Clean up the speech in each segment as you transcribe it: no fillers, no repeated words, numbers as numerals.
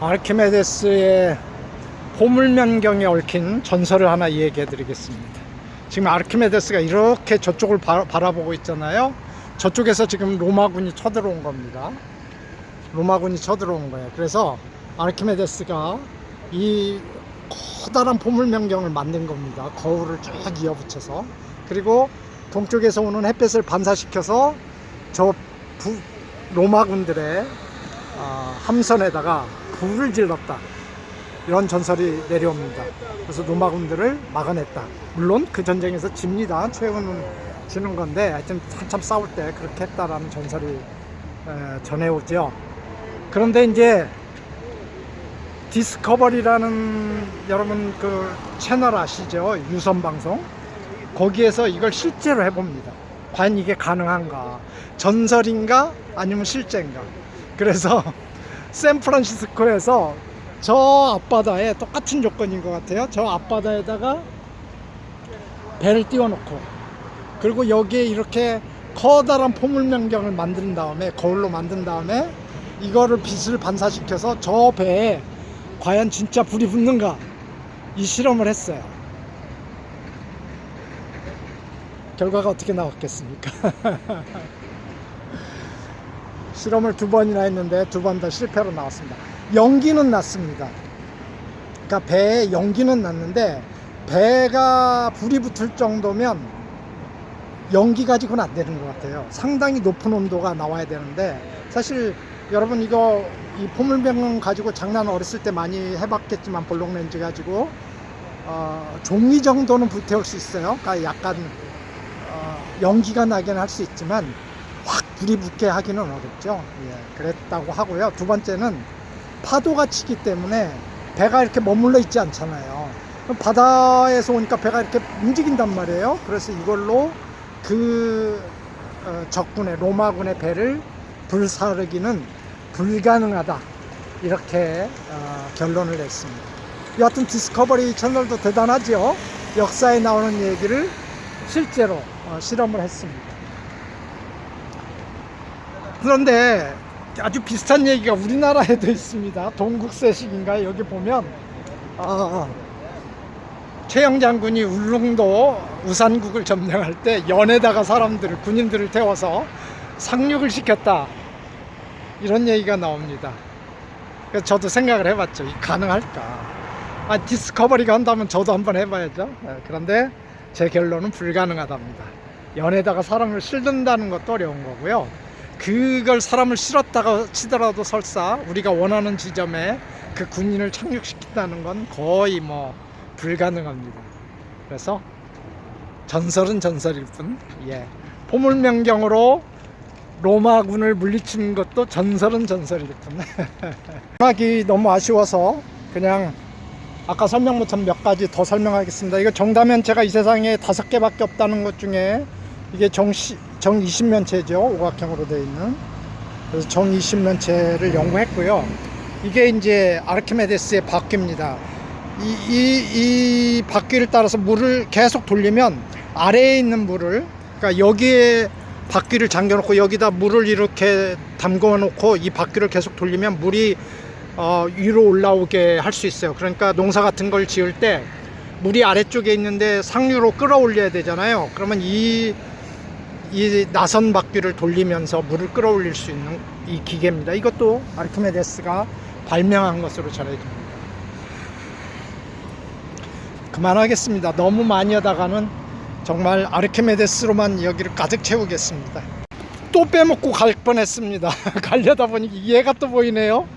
아르키메데스의 포물면경에 얽힌 전설을 하나 얘기해 드리겠습니다. 지금 아르키메데스가 이렇게 저쪽을 바라보고 있잖아요. 저쪽에서 지금 로마군이 쳐들어온 겁니다. 로마군이 쳐들어온 거예요. 그래서 아르키메데스가 이 커다란 포물면경을 만든 겁니다. 거울을 쭉 이어붙여서. 그리고 동쪽에서 오는 햇볕을 반사시켜서 저 로마군들의 함선에다가 불을 질렀다, 이런 전설이 내려옵니다. 그래서 로마군들을 막아냈다. 물론 그 전쟁에서 집니다. 최후는 지는 건데 하여튼 한참 싸울 때 그렇게 했다라는 전설이 전해오죠. 그런데 이제 디스커버리라는 여러분 그 채널 아시죠? 유선방송. 거기에서 이걸 실제로 해봅니다. 과연 이게 가능한가? 전설인가? 아니면 실제인가? 그래서 샌프란시스코에서 저 앞바다에 똑같은 조건인 것 같아요. 저 앞바다에다가 배를 띄워놓고, 그리고 여기에 이렇게 커다란 포물면경을 만든 다음에, 거울로 만든 다음에 이거를 빛을 반사시켜서 저 배에 과연 진짜 불이 붙는가, 이 실험을 했어요. 결과가 어떻게 나왔겠습니까? 실험을 2번이나 했는데 2번 다 실패로 나왔습니다. 연기는 났습니다. 그러니까 배에 연기는 났는데 배가 불이 붙을 정도면 연기 가지고는 안 되는 것 같아요. 상당히 높은 온도가 나와야 되는데, 사실 여러분 이거 이 포물병 가지고 장난 어렸을 때 많이 해봤겠지만, 볼록렌즈 가지고 종이 정도는 불태울 수 있어요. 그러니까 약간 연기가 나긴 할 수 있지만 확 불이 붙게 하기는 어렵죠. 예, 그랬다고 하고요. 2번째는 파도가 치기 때문에 배가 이렇게 머물러 있지 않잖아요. 바다에서 오니까 배가 이렇게 움직인단 말이에요. 그래서 이걸로 그 적군의, 로마군의 배를 불사르기는 불가능하다, 이렇게 결론을 냈습니다. 여하튼 디스커버리 채널도 대단하죠. 역사에 나오는 얘기를 실제로 실험을 했습니다. 그런데 아주 비슷한 얘기가 우리나라에도 있습니다. 동국세식인가, 여기 보면 최영 장군이 울릉도 우산국을 점령할 때 연에다가 사람들을, 군인들을 태워서 상륙을 시켰다, 이런 얘기가 나옵니다. 그래서 저도 생각을 해봤죠. 가능할까? 디스커버리가 한다면 저도 한번 해봐야죠. 그런데 제 결론은 불가능하답니다. 연에다가 사람을 실든다는 것도 어려운 거고요. 그걸 사람을 실었다가 치더라도 설사 우리가 원하는 지점에 그 군인을 착륙시킨다는 건 거의 불가능합니다. 그래서 전설은 전설일 뿐, 포물면경으로 로마군을 물리치는 것도 전설은 전설일 뿐. 하기 너무 아쉬워서 그냥 아까 설명 못한 몇 가지 더 설명하겠습니다. 이거 정다면체가 이 세상에 5개밖에 없다는 것 중에 이게 정20면체죠. 오각형으로 되어 있는. 그래서 정20면체를 연구했고요. 이게 이제 아르키메데스의 바퀴입니다. 이 바퀴를 따라서 물을 계속 돌리면 아래에 있는 물을, 그러니까 여기에 바퀴를 잠겨놓고 여기다 물을 이렇게 담궈 놓고 이 바퀴를 계속 돌리면 물이 위로 올라오게 할 수 있어요. 그러니까 농사 같은 걸 지을 때 물이 아래쪽에 있는데 상류로 끌어올려야 되잖아요. 그러면 이 나선 바퀴를 돌리면서 물을 끌어올릴 수 있는 이 기계입니다. 이것도 아르키메데스가 발명한 것으로 전해집니다. 그만하겠습니다. 너무 많이 하다가는 정말 아르키메데스로만 여기를 가득 채우겠습니다. 또 빼먹고 갈 뻔했습니다. 가려다 보니 얘가 또 보이네요.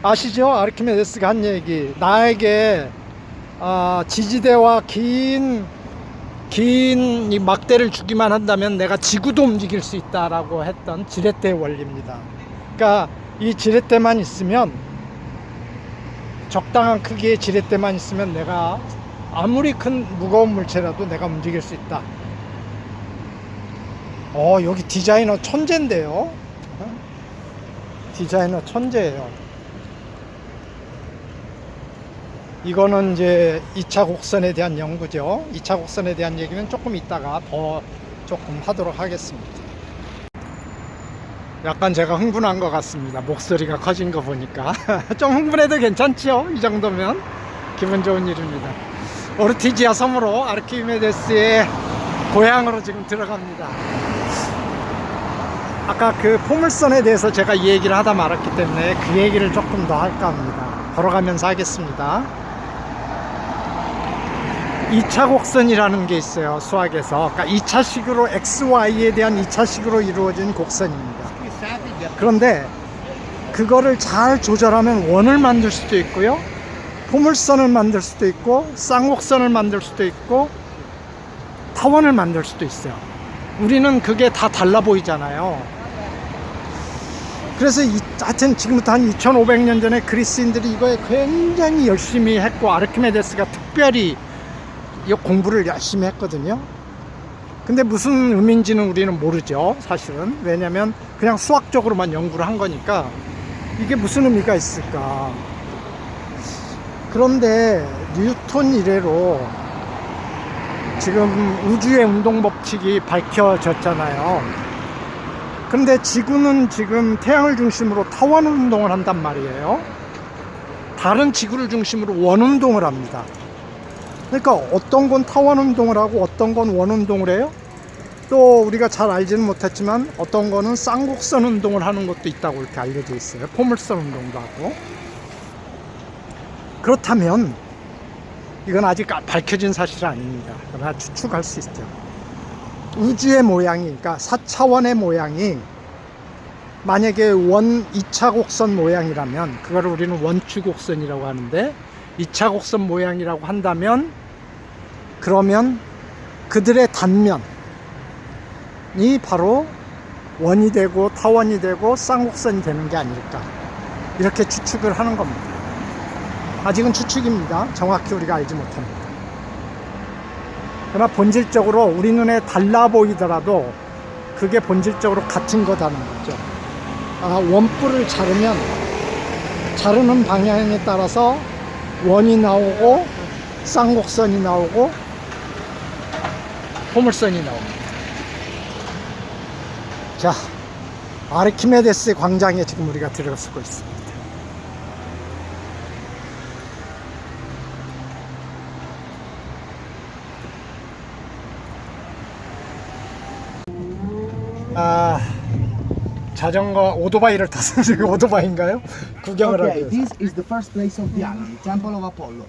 아시죠? 아르키메데스가 한 얘기, 나에게 지지대와 긴 이 막대를 주기만 한다면 내가 지구도 움직일 수 있다라고 했던 지렛대 원리입니다. 그러니까 이 지렛대만 있으면, 적당한 크기의 지렛대만 있으면 내가 아무리 큰 무거운 물체라도 내가 움직일 수 있다. 여기 디자이너 천재인데요. 디자이너 천재예요. 이거는 이제 2차 곡선에 대한 연구죠. 2차 곡선에 대한 얘기는 조금 이따가 더 조금 하도록 하겠습니다. 약간 제가 흥분한 것 같습니다. 목소리가 커진 거 보니까. 좀 흥분해도 괜찮죠? 이 정도면 기분 좋은 일입니다. 오르티지아 섬으로 아르키메데스의 고향으로 지금 들어갑니다. 아까 그 포물선에 대해서 제가 이 얘기를 하다 말았기 때문에 그 얘기를 조금 더 할까 합니다. 걸어가면서 하겠습니다. 2차 곡선이라는 게 있어요, 수학에서. 그러니까 2차식으로 XY에 대한 2차식으로 이루어진 곡선입니다. 그런데 그거를 잘 조절하면 원을 만들 수도 있고요, 포물선을 만들 수도 있고, 쌍곡선을 만들 수도 있고, 타원을 만들 수도 있어요. 우리는 그게 다 달라 보이잖아요. 그래서 하여튼 지금부터 한 2500년 전에 그리스인들이 이거에 굉장히 열심히 했고, 아르키메데스가 특별히 이 공부를 열심히 했거든요. 근데 무슨 의미인지는 우리는 모르죠, 사실은. 왜냐면 그냥 수학적으로만 연구를 한 거니까 이게 무슨 의미가 있을까. 그런데 뉴턴 이래로 지금 우주의 운동 법칙이 밝혀졌잖아요. 그런데 지구는 지금 태양을 중심으로 타원 운동을 한단 말이에요. 다른 지구를 중심으로 원 운동을 합니다. 그러니까 어떤 건 타원 운동을 하고 어떤 건 원 운동을 해요. 또 우리가 잘 알지는 못했지만 어떤 거는 쌍곡선 운동을 하는 것도 있다고 이렇게 알려져 있어요. 포물선 운동도 하고. 그렇다면 이건 아직 밝혀진 사실은 아닙니다. 그러나 추측할 수 있죠. 우주의 모양이, 그러니까 4차원의 모양이 만약에 2차 곡선 모양이라면 그거를 우리는 원추 곡선이라고 하는데, 2차 곡선 모양이라고 한다면 그러면 그들의 단면이 바로 원이 되고 타원이 되고 쌍곡선이 되는 게 아닐까, 이렇게 추측을 하는 겁니다. 아직은 추측입니다. 정확히 우리가 알지 못합니다. 그러나 본질적으로 우리 눈에 달라 보이더라도 그게 본질적으로 같은 거다는 거죠. 원뿔을 자르는 방향에 따라서 원이 나오고 쌍곡선이 나오고 포물선이 나옵니다. 자, 아르키메데스 광장에 지금 우리가 들어서고 있습니다. 자전거 오토바이를 타서 지금 오토바이인가요? 구경을 하기 Okay, 위해서. this is the first place of Diana, the Temple of Apollo.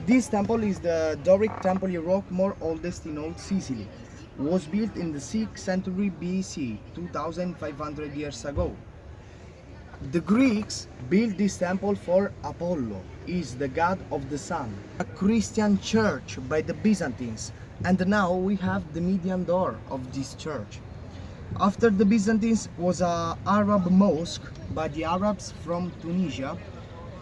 This temple is the Doric Temple in rock, more oldest in old Sicily. Was built in the 6th century BC, 2500 years ago. The Greeks built this temple for Apollo, is the god of the sun. A Christian church by the Byzantines, and now we have the median door of this church. After the Byzantines was a Arab mosque by the Arabs from Tunisia,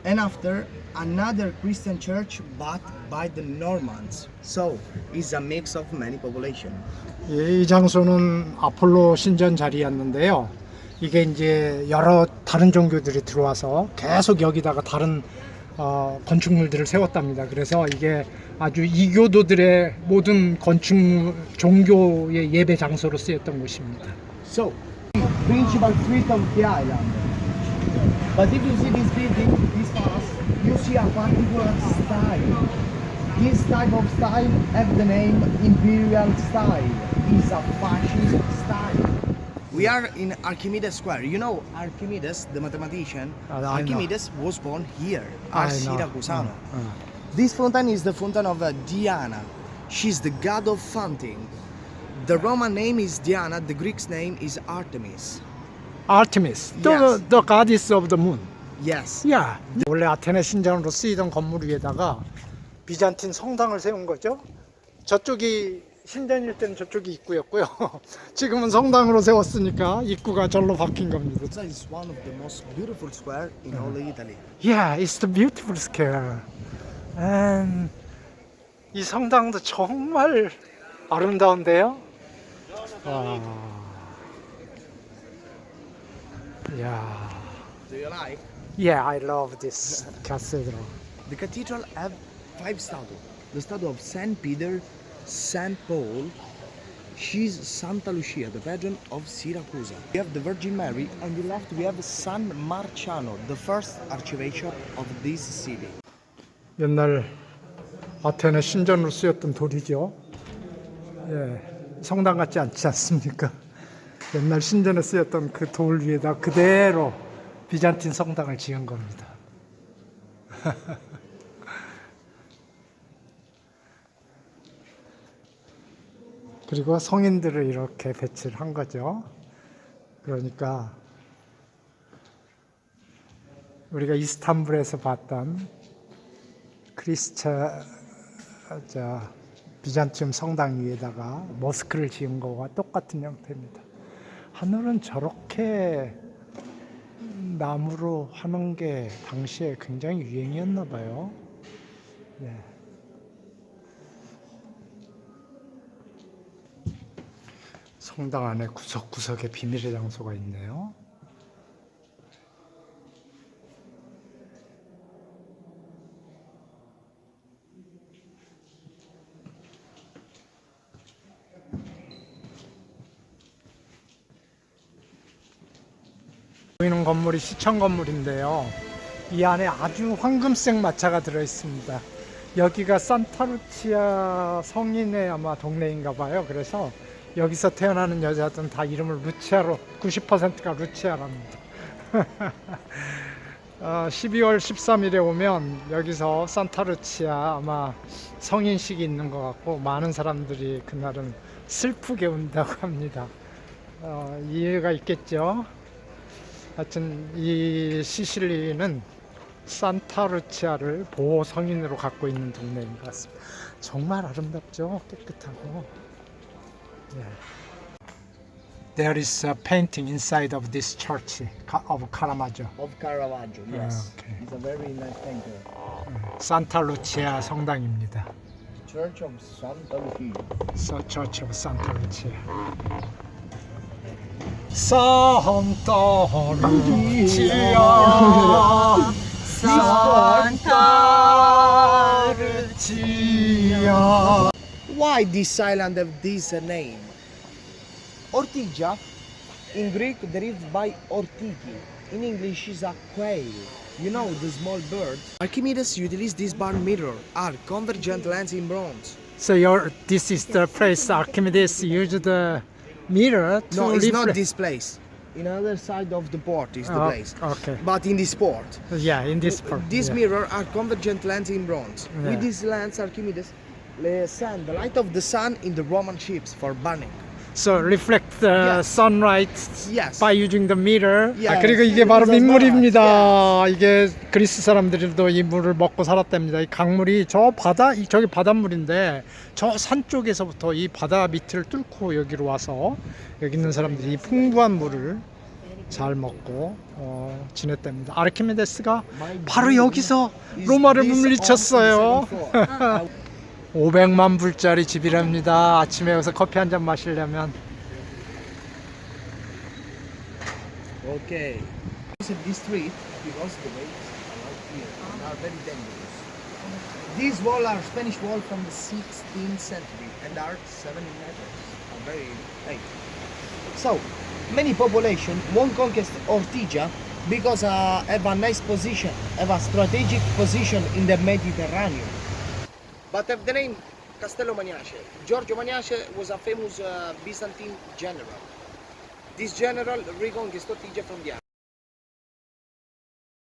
and after another Christian church but by the Normans. So it's a mix of many population. 예, 이 장소는 아폴로 신전 자리였는데요. 이게 이제 여러 다른 종교들이 들어와서 계속 여기다가 다른 건축물들을 세웠답니다. 그래서 이게 아주 이교도들의 모든 건축물, 종교의 예배 장소로 쓰였던 곳입니다. So, principal street of the island. But if you see this building, this palace, you see a particular style. This type of style have the name Imperial style. It's a fascist style. We are in Archimedes Square. You know Archimedes, the mathematician? I know. Archimedes was born here, I as know. Syracusano. This fountain is the fountain of Diana. She's the god of fountain. The Roman name is Diana, the Greek name is Artemis. Artemis, Yes. the goddess of the moon. Yes. 야, 원래 아테네 신전으로 쓰이던 건물 위에다가 비잔틴 성당을 세운 거죠. 저쪽이 신전일 때는 저쪽이 입구였고요. 지금은 성당으로 세웠으니까 입구가 절로 바뀐 겁니다. That is one of the most beautiful square in all Italy. Yeah, it's the beautiful square. And 이 성당도 정말 아름다운데요. 와, 야, Do you like? yeah, I love this cathedral. The cathedral have 5 statues. The statue of Saint Peter, Saint Paul, She's Santa Lucia, the patron of Syracuse. We have the Virgin Mary. On the left, we have San Marciano, the first archbishop of this city. 옛날 아테네 신전으로 쓰였던 돌이죠. 예, 성당 같지 않지 않습니까? 옛날 신전에 쓰였던 그 돌 위에다 그대로 비잔틴 성당을 지은 겁니다. 그리고 성인들을 이렇게 배치를 한 거죠. 그러니까 우리가 이스탄불에서 봤던 비잔티움 성당 위에다가 모스크를 지은 거와 똑같은 형태입니다. 하늘은 저렇게 나무로 하는 게 당시에 굉장히 유행이었나 봐요. 네. 성당 안에 구석구석에 비밀의 장소가 있네요. 보이는 건물이 시청 건물인데요. 이 안에 아주 황금색 마차가 들어 있습니다. 여기가 산타루치아 성인의 아마 동네인가 봐요. 그래서 여기서 태어나는 여자들은 다 이름을 루치아로 90%가 루치아랍니다. 12월 13일에 오면 여기서 산타루치아 아마 성인식이 있는 것 같고 많은 사람들이 그날은 슬프게 운다고 합니다. 이해가 있겠죠. 하여튼 이 시실리는 산타루치아를 보호 성인으로 갖고 있는 동네인 것 같습니다. 정말 아름답죠. 깨끗하고. Yeah. There is a painting inside of this church of Caravaggio. Of Caravaggio, yes. Okay. It's a very nice painter. 산타루치아 성당입니다. Church of Santa Lucia. Church of Santa Lucia. Santa Lucia, Santa Lucia. Why this island have this name? Ortygia, in Greek derived by ortiki. In English is a quail. You know the small bird. Archimedes utilized this barn mirror, are convergent lens in bronze. So this is the place Archimedes used the mirror to No, it's not reflect. this place. In other side of the port is the Oh, place. okay. But in this port. Yeah, in this part. This yeah. mirror are convergent lens in bronze. Yeah. With this lens, Archimedes sent the light of the sun in the Roman ships for burning. So reflect the Yes. sunlight Yes. by using the mirror. Yes. 그리고 이게 바로 It's a 민물입니다. 이게 그리스 사람들도 이 물을 먹고 살았답니다. 이 강물이 저 바다, 저기 바닷물인데 저 산 쪽에서부터 이 바다 밑을 뚫고 여기로 와서 여기 있는 사람들이 이 풍부한 물을 잘 먹고 지냈답니다. 아르키메데스가 바로 여기서 로마를 물리쳤어요. 500만 불짜리 집이랍니다. 아침에 여기서 커피 한 잔 마시려면. Okay. This street because the waves around here are very dangerous. These walls are Spanish wall from the 16th century and are 7 meters. Are very high. So many population won't conquest Ortygia because have a nice position, have a strategic position in the Mediterranean. But have the name Castello Maniace. Giorgio Maniace was a famous Byzantine general. This general reconquered Ortygia from the